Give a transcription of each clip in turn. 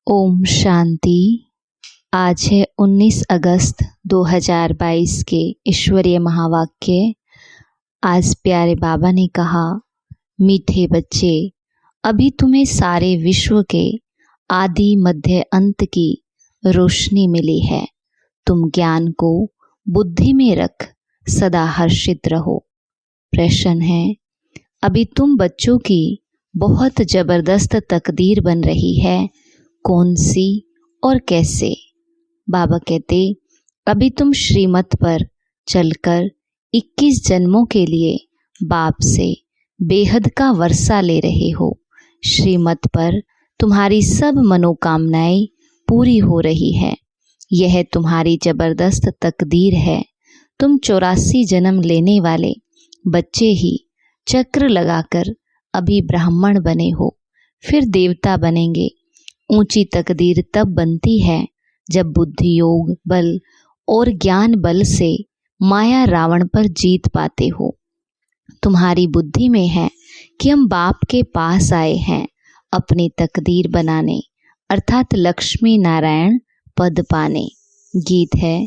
ओम शांति। आज है 19 अगस्त 2022 के ईश्वरीय महावाक्य। आज प्यारे बाबा ने कहा, मीठे बच्चे, अभी तुम्हें सारे विश्व के आदि मध्य अंत की रोशनी मिली है। तुम ज्ञान को बुद्धि में रख सदा हर्षित रहो। प्रश्न है, अभी तुम बच्चों की बहुत जबरदस्त तकदीर बन रही है, कौन सी और कैसे? बाबा कहते, अभी तुम श्रीमत पर चलकर 21 जन्मों के लिए बाप से बेहद का वर्षा ले रहे हो। श्रीमत पर तुम्हारी सब मनोकामनाएं पूरी हो रही है। यह तुम्हारी जबरदस्त तकदीर है। तुम 84 जन्म लेने वाले बच्चे ही चक्र लगाकर अभी ब्राह्मण बने हो, फिर देवता बनेंगे। ऊंची तकदीर तब बनती है जब बुद्धि योग बल और ज्ञान बल से माया रावण पर जीत पाते हो। तुम्हारी बुद्धि में है कि हम बाप के पास आए हैं अपनी तकदीर बनाने, अर्थात लक्ष्मी नारायण पद पाने। गीत है,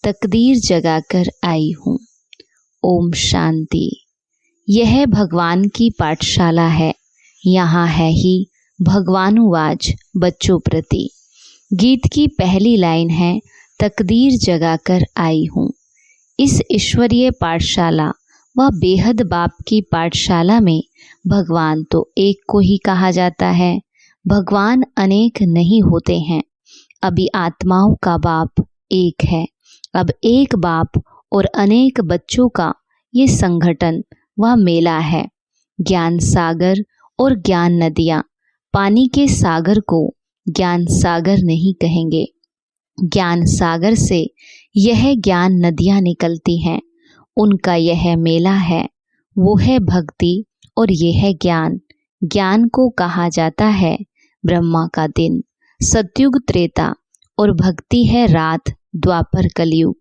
तकदीर जगाकर आई हूँ। ओम शांति। यह भगवान की पाठशाला है। यहाँ है ही भगवानुवाज बच्चों प्रति। गीत की पहली लाइन है, तकदीर जगाकर आई हूँ। इस ईश्वरीय पाठशाला व बेहद बाप की पाठशाला में भगवान तो एक को ही कहा जाता है। भगवान अनेक नहीं होते हैं। अभी आत्माओं का बाप एक है। अब एक बाप और अनेक बच्चों का ये संगठन व मेला है। ज्ञान सागर और ज्ञान नदियाँ। पानी के सागर को ज्ञान सागर नहीं कहेंगे। ज्ञान सागर से यह ज्ञान नदियाँ निकलती हैं। उनका यह मेला है। वो है भक्ति और यह है ज्ञान। ज्ञान को कहा जाता है ब्रह्मा का दिन, सतयुग त्रेता, और भक्ति है रात, द्वापर कलयुग।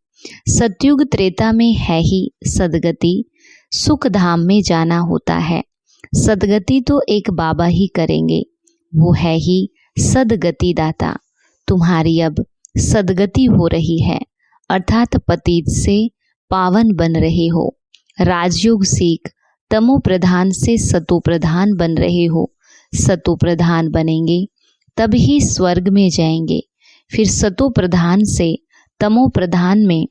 सतयुग त्रेता में है ही सदगति, सुख धाम में जाना होता है। सदगति तो एक बाबा ही करेंगे, वो है ही सदगति दाता। तुम्हारी अब सदगति हो रही है, अर्थात पतित से पावन बन रहे हो। राजयोग सीख तमो प्रधान से सतो प्रधान बन रहे हो। सतो प्रधान बनेंगे तब ही स्वर्ग में जाएंगे। फिर सतो प्रधान से तमो प्रधान में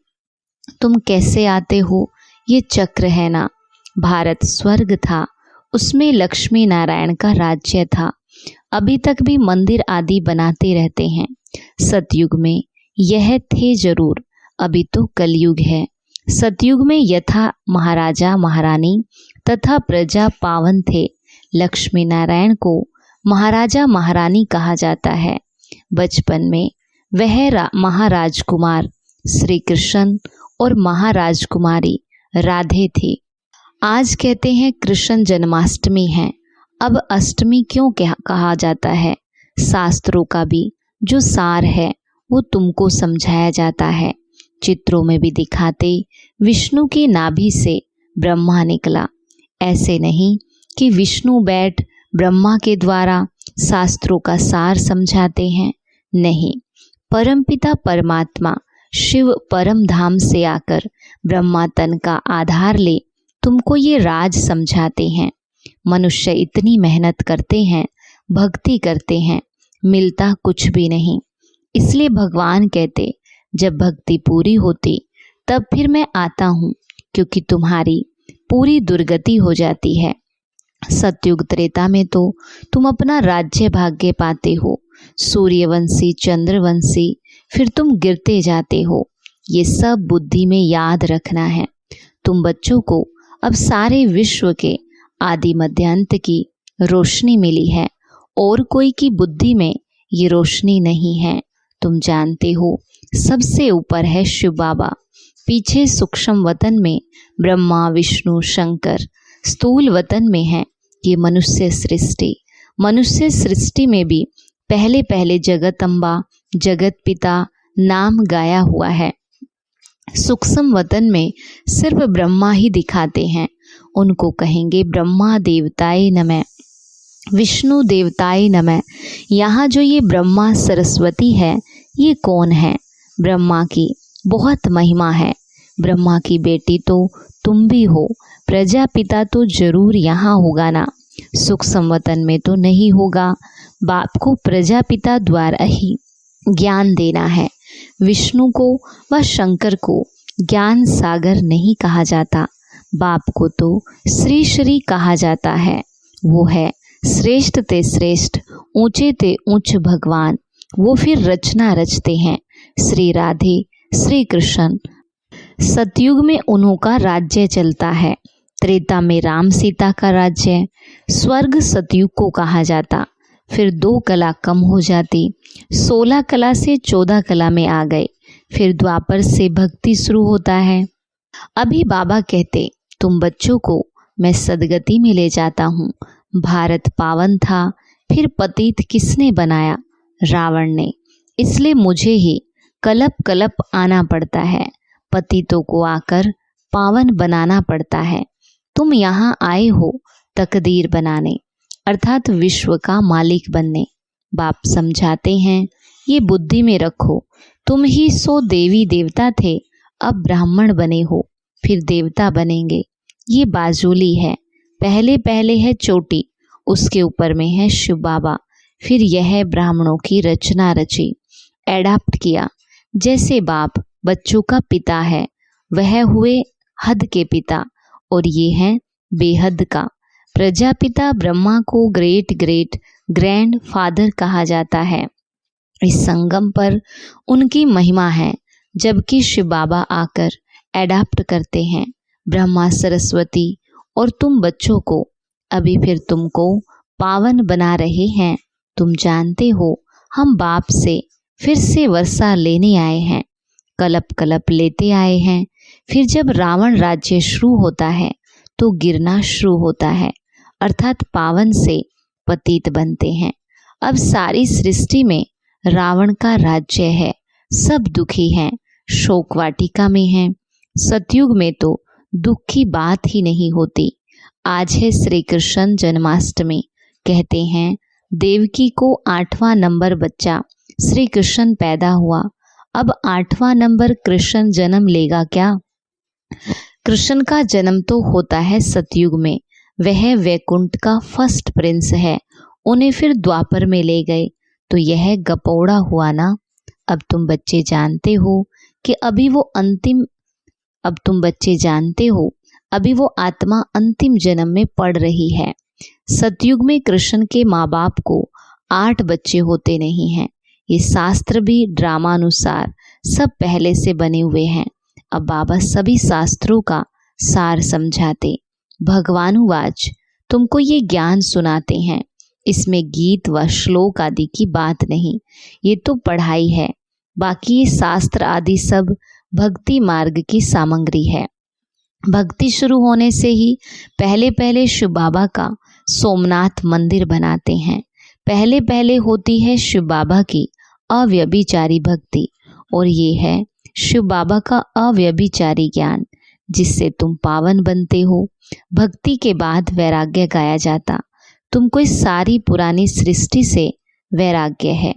तुम कैसे आते हो? ये चक्र है ना। भारत स्वर्ग था, उसमें लक्ष्मी नारायण का राज्य था। अभी तक भी मंदिर आदि बनाते रहते हैं। सतयुग में यह थे जरूर, अभी तो कलयुग है। सतयुग में यथा महाराजा महारानी तथा प्रजा पावन थे। लक्ष्मी नारायण को महाराजा महारानी कहा जाता है। बचपन में वह महाराजकुमार श्री कृष्ण और महाराजकुमारी राधे थी। आज कहते हैं कृष्ण जन्माष्टमी है। अब अष्टमी क्यों कहा जाता है? शास्त्रों का भी जो सार है वो तुमको समझाया जाता है। चित्रों में भी दिखाते विष्णु की नाभि से ब्रह्मा निकला। ऐसे नहीं कि विष्णु बैठ ब्रह्मा के द्वारा शास्त्रों का सार समझाते हैं। नहीं, परमपिता परमात्मा शिव परम धाम से आकर ब्रह्मा तन का आधार ले तुमको ये राज समझाते हैं। मनुष्य इतनी मेहनत करते हैं, भक्ति करते हैं, मिलता कुछ भी नहीं। इसलिए भगवान कहते, जब भक्ति पूरी होती तब फिर मैं आता हूँ, क्योंकि तुम्हारी पूरी दुर्गति हो जाती है। सतयुग त्रेता में तो तुम अपना राज्य भाग्य पाते हो, सूर्यवंशी चंद्रवंशी, फिर तुम गिरते जाते हो। ये सब बुद्धि में याद रखना है। तुम बच्चों को अब सारे विश्व के आदि मध्यांत की रोशनी मिली है, और कोई की बुद्धि में ये रोशनी नहीं है। तुम जानते हो सबसे ऊपर है शिव बाबा, पीछे सूक्ष्म वतन में ब्रह्मा विष्णु शंकर, स्थूल वतन में है ये मनुष्य सृष्टि। मनुष्य सृष्टि में भी पहले पहले जगत अम्बा जगत पिता नाम गाया हुआ है। सूक्ष्म वतन में सिर्फ ब्रह्मा ही दिखाते हैं। उनको कहेंगे ब्रह्मा देवताए नमः। विष्णु देवताय नमः। यहाँ जो ये ब्रह्मा सरस्वती है, ये कौन है? ब्रह्मा की बहुत महिमा है। ब्रह्मा की बेटी तो तुम भी हो। प्रजापिता तो जरूर यहाँ होगा ना, सुख संवतन में तो नहीं होगा। बाप को प्रजापिता द्वारा ही ज्ञान देना है। विष्णु को व शंकर को ज्ञान सागर नहीं कहा जाता। बाप को तो श्री श्री कहा जाता है। वो है श्रेष्ठ ते श्रेष्ठ, ऊंचे ते ऊंच भगवान। वो फिर रचना रचते हैं। श्री राधे श्री कृष्ण। सतयुग में उन्हों का राज्य चलता है। त्रेता में राम सीता का राज्य। स्वर्ग सतयुग को कहा जाता। फिर 2 कला कम हो जाती, 16 कला से 14 कला में आ गए। फिर द्वापर से भक्ति शुरू होता है। अभी बाबा कहते, तुम बच्चों को मैं सदगति में ले जाता हूँ। भारत पावन था, फिर पतित किसने बनाया? रावण ने। इसलिए मुझे ही कलप कलप आना पड़ता है। पतितों को आकर पावन बनाना पड़ता है। तुम यहाँ आए हो तकदीर बनाने, अर्थात विश्व का मालिक बनने। बाप समझाते हैं, ये बुद्धि में रखो। तुम ही सो देवी देवता थे, अब ब्राह्मण बने हो, फिर देवता बनेंगे। ये बाजुली है। पहले पहले है चोटी, उसके ऊपर में है शिव बाबा। फिर यह ब्राह्मणों की रचना रची, एडाप्ट किया। जैसे बाप बच्चों का पिता है, वह हुए हद के पिता, और ये है बेहद का। प्रजापिता ब्रह्मा को ग्रेट ग्रेट ग्रैंड फादर कहा जाता है। इस संगम पर उनकी महिमा है, जबकि शिव बाबा आकर एडाप्ट करते हैं ब्रह्मा सरस्वती और तुम बच्चों को। अभी फिर तुमको पावन बना रहे हैं। तुम जानते हो, हम बाप से फिर से वर्षा लेने आए हैं, कलप कलप लेते आए हैं। फिर जब रावण राज्य शुरू होता है तो गिरना शुरू होता है, अर्थात पावन से पतित बनते हैं। अब सारी सृष्टि में रावण का राज्य है। सब दुखी हैं, शोक वाटिका में हैं। सतयुग में तो दुख की बात ही नहीं होती। आज है श्री कृष्ण जन्माष्टमी। कहते हैं देवकी को 8वां नंबर बच्चा श्री कृष्ण पैदा हुआ। अब 8वां नंबर कृष्ण जन्म लेगा क्या? कृष्ण का जन्म तो होता है सतयुग में। वह वैकुंठ का फर्स्ट प्रिंस है। उन्हें फिर द्वापर में ले गए तो यह गपौड़ा हुआ ना। अब तुम बच्चे जानते हो कि अभी वो आत्मा अंतिम जन्म में पड़ रही है। सतयुग में कृष्ण के माँ बाप को 8 बच्चे होते नहीं हैं। ये शास्त्र भी ड्रामानुसार सब पहले से बने हुए हैं। अब बाबा सभी शास्त्रों का सार समझाते। भगवानुवाच, तुमको ये ज्ञान सुनाते हैं। इसमें गीत व श्लोक आदि की बात नहीं, ये तो पढ़ाई है। बाकी ये शास्त्र आदि सब भक्ति मार्ग की सामग्री है। भक्ति शुरू होने से ही पहले पहले शिव बाबा का सोमनाथ मंदिर बनाते हैं। पहले पहले होती है शिव बाबा की अव्यभिचारी भक्ति, और ये है शिव बाबा का अव्यभिचारी ज्ञान, जिससे तुम पावन बनते हो। भक्ति के बाद वैराग्य गाया जाता। तुमको इस सारी पुरानी सृष्टि से वैराग्य है।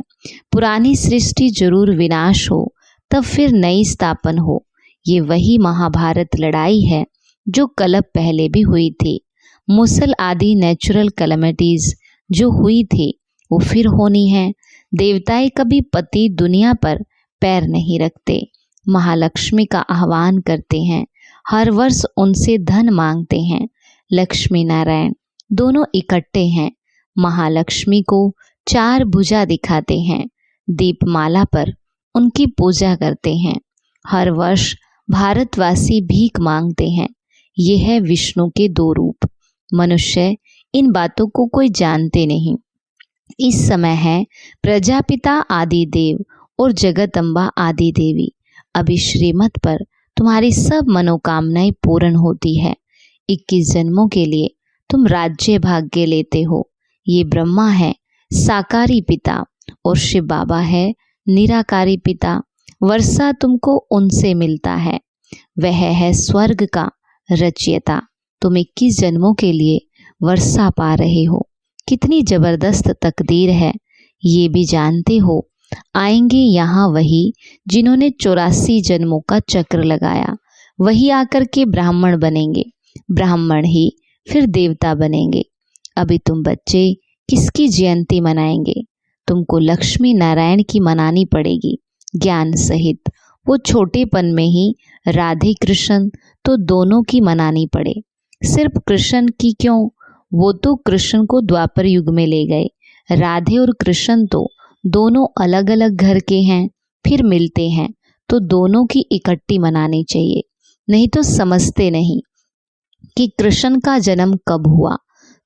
पुरानी सृष्टि जरूर विनाश हो, तब फिर नई स्थापन हो। ये वही महाभारत लड़ाई है जो कलप पहले भी हुई थी। मुसल आदि नेचुरल कैलेमिटीज जो हुई थी वो फिर होनी है। देवताएं कभी पति दुनिया पर पैर नहीं रखते। महालक्ष्मी का आह्वान करते हैं। हर वर्ष उनसे धन मांगते हैं। लक्ष्मी नारायण दोनों इकट्ठे हैं। महालक्ष्मी को 4 भुजा दिखाते हैं। दीपमाला पर उनकी पूजा करते हैं। हर वर्ष भारतवासी भीख मांगते हैं। ये है विष्णु के 2 रूप। मनुष्य इन बातों को कोई जानते नहीं। इस समय है प्रजापिता आदि देव और जगदम्बा आदि देवी। अभी श्रीमत पर तुम्हारी सब मनोकामनाएं पूर्ण होती है। 21 जन्मों के लिए तुम राज्य भाग्य लेते हो। ये ब्रह्मा है साकारी पिता और शिव बाबा है निराकारी पिता। वर्षा तुमको उनसे मिलता है। वह है स्वर्ग का रचयिता। तुम 21 जन्मों के लिए वर्षा पा रहे हो। कितनी जबरदस्त तकदीर है ये भी जानते हो। आएंगे यहाँ वही जिन्होंने 84 जन्मों का चक्र लगाया, वही आकर के ब्राह्मण बनेंगे, ब्राह्मण ही फिर देवता बनेंगे। अभी तुम बच्चे किसकी जयंती मनाएंगे? तुमको लक्ष्मी नारायण की मनानी पड़ेगी ज्ञान सहित। वो छोटेपन में ही राधे कृष्ण तो दोनों की मनानी पड़े। सिर्फ कृष्ण की क्यों, वो तो कृष्ण को द्वापर युग में ले गए। राधे और कृष्ण तो दोनों अलग अलग घर के हैं, फिर मिलते हैं तो दोनों की इकट्ठी मनानी चाहिए। नहीं तो समझते नहीं कि कृष्ण का जन्म कब हुआ।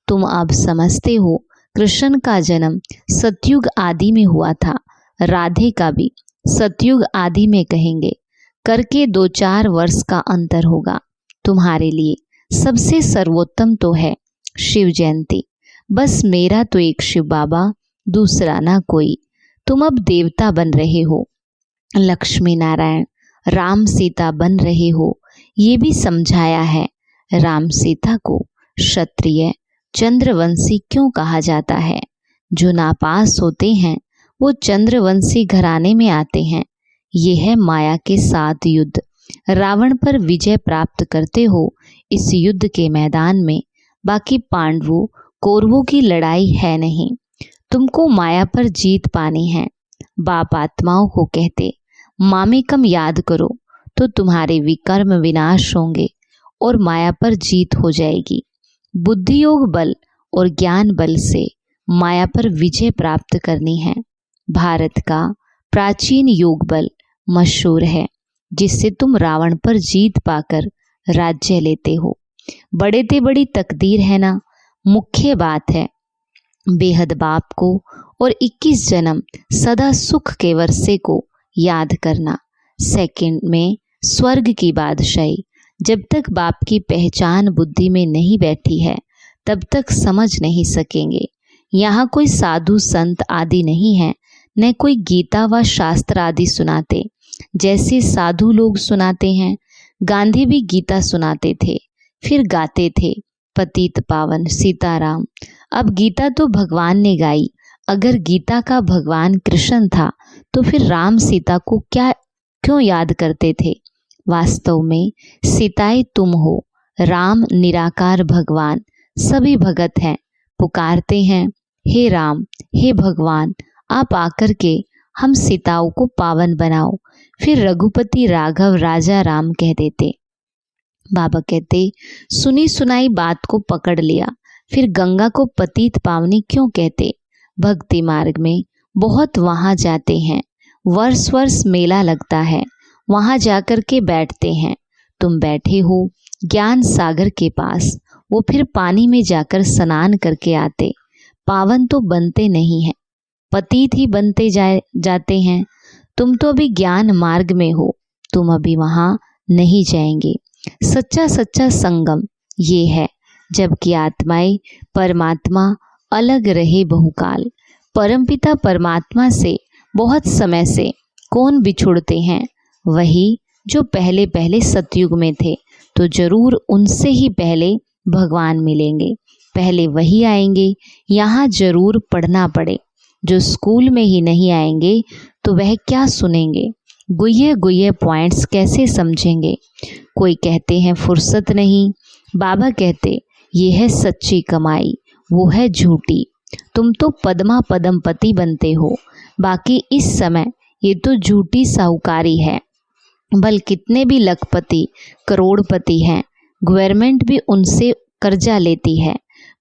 तुम अब समझते हो कृष्ण का जन्म सतयुग आदि में हुआ था। राधे का भी सतयुग आदि में कहेंगे, करके 2-4 वर्ष का अंतर होगा। तुम्हारे लिए सबसे सर्वोत्तम तो है शिव जयंती। बस मेरा तो एक शिव बाबा, दूसरा ना कोई। तुम अब देवता बन रहे हो, लक्ष्मी नारायण राम सीता बन रहे हो, ये भी समझाया है। राम सीता को क्षत्रिय चंद्रवंशी क्यों कहा जाता है? जो नापास होते हैं वो चंद्रवंशी घराने में आते हैं। ये है माया के साथ युद्ध। रावण पर विजय प्राप्त करते हो इस युद्ध के मैदान में। बाकी पांडवों कौरवों की लड़ाई है नहीं। तुमको माया पर जीत पानी है। बाप आत्माओं को कहते मामेकम याद करो तो तुम्हारे विकर्म विनाश होंगे और माया पर जीत हो जाएगी। बुद्धि योग बल और ज्ञान बल से माया पर विजय प्राप्त करनी है। भारत का प्राचीन योग बल मशहूर है, जिससे तुम रावण पर जीत पाकर राज्य लेते हो। बड़े ते बड़ी तकदीर है ना। मुख्य बात है बेहद बाप को और 21 जन्म सदा सुख के वर्षे को याद करना। सेकंड में स्वर्ग की बादशाही। जब तक बाप की पहचान बुद्धि में नहीं बैठी है तब तक समझ नहीं सकेंगे। यहाँ कोई साधु संत आदि नहीं है, न कोई गीता व शास्त्र आदि सुनाते जैसे साधु लोग सुनाते हैं। गांधी भी गीता सुनाते थे, फिर गाते थे पतित पावन सीताराम। अब गीता तो भगवान ने गाई। अगर गीता का भगवान कृष्ण था तो फिर राम सीता को क्यों याद करते थे? वास्तव में सीताएं तुम हो, राम निराकार भगवान सभी भगत हैं। पुकारते हैं हे राम हे भगवान, आप आकर के हम सीताओं को पावन बनाओ। फिर रघुपति राघव राजा राम कह देते। बाबा कहते सुनी सुनाई बात को पकड़ लिया। फिर गंगा को पतित पावनी क्यों कहते? भक्ति मार्ग में बहुत वहां जाते हैं। वर्ष वर्ष मेला लगता है, वहां जाकर के बैठते हैं। तुम बैठे हो ज्ञान सागर के पास, वो फिर पानी में जाकर स्नान करके आते। पावन तो बनते नहीं हैं, पतित ही बनते जाते हैं। तुम तो अभी ज्ञान मार्ग में हो, तुम अभी वहां नहीं जाएंगे। सच्चा सच्चा संगम ये है, जबकि आत्माएं परमात्मा अलग रहे बहुकाल। परमपिता परमात्मा से बहुत समय से कौन बिछुड़ते हैं? वही जो पहले पहले सतयुग में थे, तो जरूर उनसे ही पहले भगवान मिलेंगे। पहले वही आएंगे, यहाँ जरूर पढ़ना पड़े। जो स्कूल में ही नहीं आएंगे तो वह क्या सुनेंगे? गुह्य गुह्य पॉइंट्स कैसे समझेंगे? कोई कहते हैं फुर्सत नहीं, बाबा कहते ये है सच्ची कमाई, वो है झूठी। तुम तो पद्मा पदमपति बनते हो, बाकी इस समय ये तो झूठी साहूकारी है। बल कितने भी लखपति करोड़पति हैं, गवर्नमेंट भी उनसे कर्जा लेती है,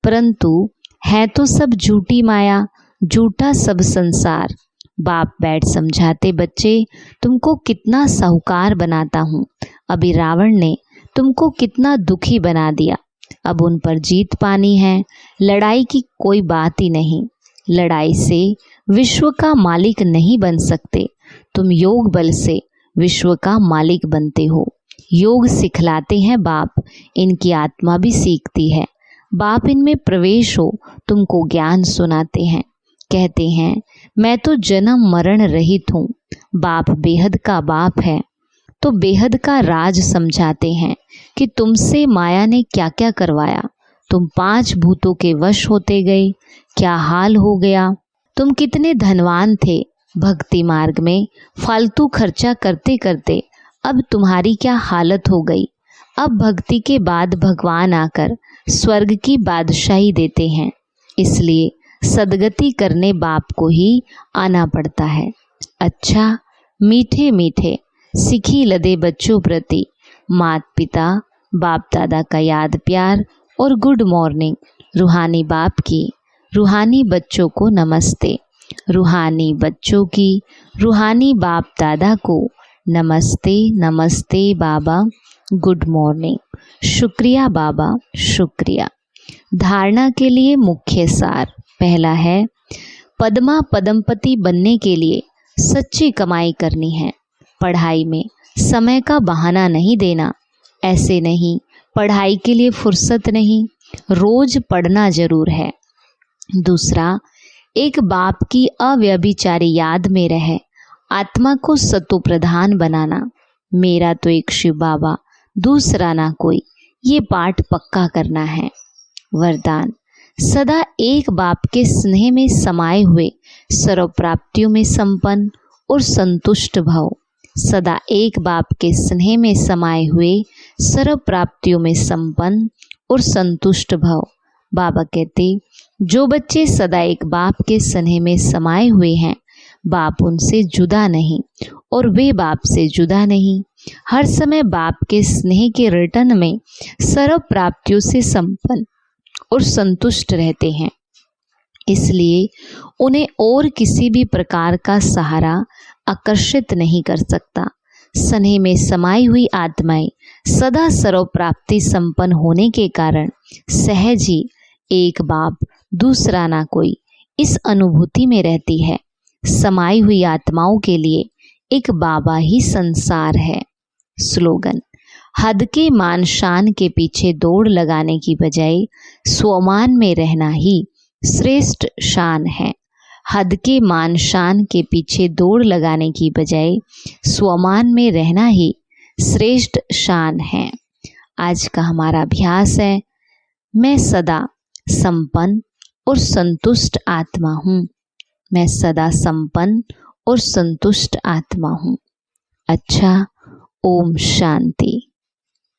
परंतु है तो सब झूठी माया, झूठा सब संसार। बाप बैठ समझाते बच्चे तुमको कितना साहूकार बनाता हूँ। अभी रावण ने तुमको कितना दुखी बना दिया, अब उन पर जीत पानी है। लड़ाई की कोई बात ही नहीं। लड़ाई से विश्व का मालिक नहीं बन सकते। तुम योग बल से विश्व का मालिक बनते हो। योग सिखलाते हैं बाप, इनकी आत्मा भी सीखती है। बाप इनमें प्रवेश हो तुमको ज्ञान सुनाते हैं। कहते हैं मैं तो जन्म मरण रहित हूँ। बाप बेहद का बाप है तो बेहद का राज समझाते हैं कि तुमसे माया ने क्या क्या करवाया। तुम 5 भूतों के वश होते गए, क्या हाल हो गया। तुम कितने धनवान थे, भक्ति मार्ग में फालतू खर्चा करते करते अब तुम्हारी क्या हालत हो गई। अब भक्ति के बाद भगवान आकर स्वर्ग की बादशाही देते हैं, इसलिए सदगति करने बाप को ही आना पड़ता है। अच्छा, मीठे मीठे सिखी लदे बच्चों प्रति माता पिता बाप दादा का याद प्यार और गुड मॉर्निंग। रूहानी बाप की रूहानी बच्चों को नमस्ते। रूहानी बच्चों की रूहानी बाप दादा को नमस्ते। नमस्ते बाबा, गुड मॉर्निंग। शुक्रिया बाबा, शुक्रिया। धारणा के लिए मुख्य सार। पहला है, पद्मा पद्मपति बनने के लिए सच्ची कमाई करनी है। पढ़ाई में समय का बहाना नहीं देना। ऐसे नहीं, पढ़ाई के लिए फुर्सत नहीं, रोज पढ़ना जरूर है। दूसरा, एक बाप की अव्यभिचारी याद में रहे आत्मा को सतो प्रधान बनाना। मेरा तो एक शिव बाबा, दूसरा ना कोई, ये पाठ पक्का करना है। वरदान, सदा एक बाप के स्नेह में समाये हुए सर्व प्राप्तियों में संपन्न और संतुष्ट भव। सदा एक बाप के स्नेह में समाये हुए सर्व प्राप्तियों में संपन्न और संतुष्ट भव। बाबा कहते, जो बच्चे सदा एक बाप के स्नेह में समाये हुए हैं, बाप उनसे जुदा नहीं और वे बाप से जुदा नहीं। हर समय बाप के स्नेह के रिटर्न में सर्व प्राप्तियों से संपन्न और संतुष्ट रहते हैं, इसलिए उन्हें और किसी भी प्रकार का सहारा आकर्षित नहीं कर सकता। स्नेह में समाई हुई आत्माएं सदा सर्व प्राप्ति संपन्न होने के कारण सहज ही एक बाप दूसरा ना कोई इस अनुभूति में रहती है। समाई हुई आत्माओं के लिए एक बाबा ही संसार है। स्लोगन, हद के मान शान के पीछे दौड़ लगाने की बजाय स्वमान में रहना ही श्रेष्ठ शान है। हद के मान शान के पीछे दौड़ लगाने की बजाय स्वमान में रहना ही श्रेष्ठ शान है। आज का हमारा अभ्यास है, मैं सदा संपन्न और संतुष्ट आत्मा हूँ। मैं सदा संपन्न और संतुष्ट आत्मा हूँ। अच्छा, ओम शांति।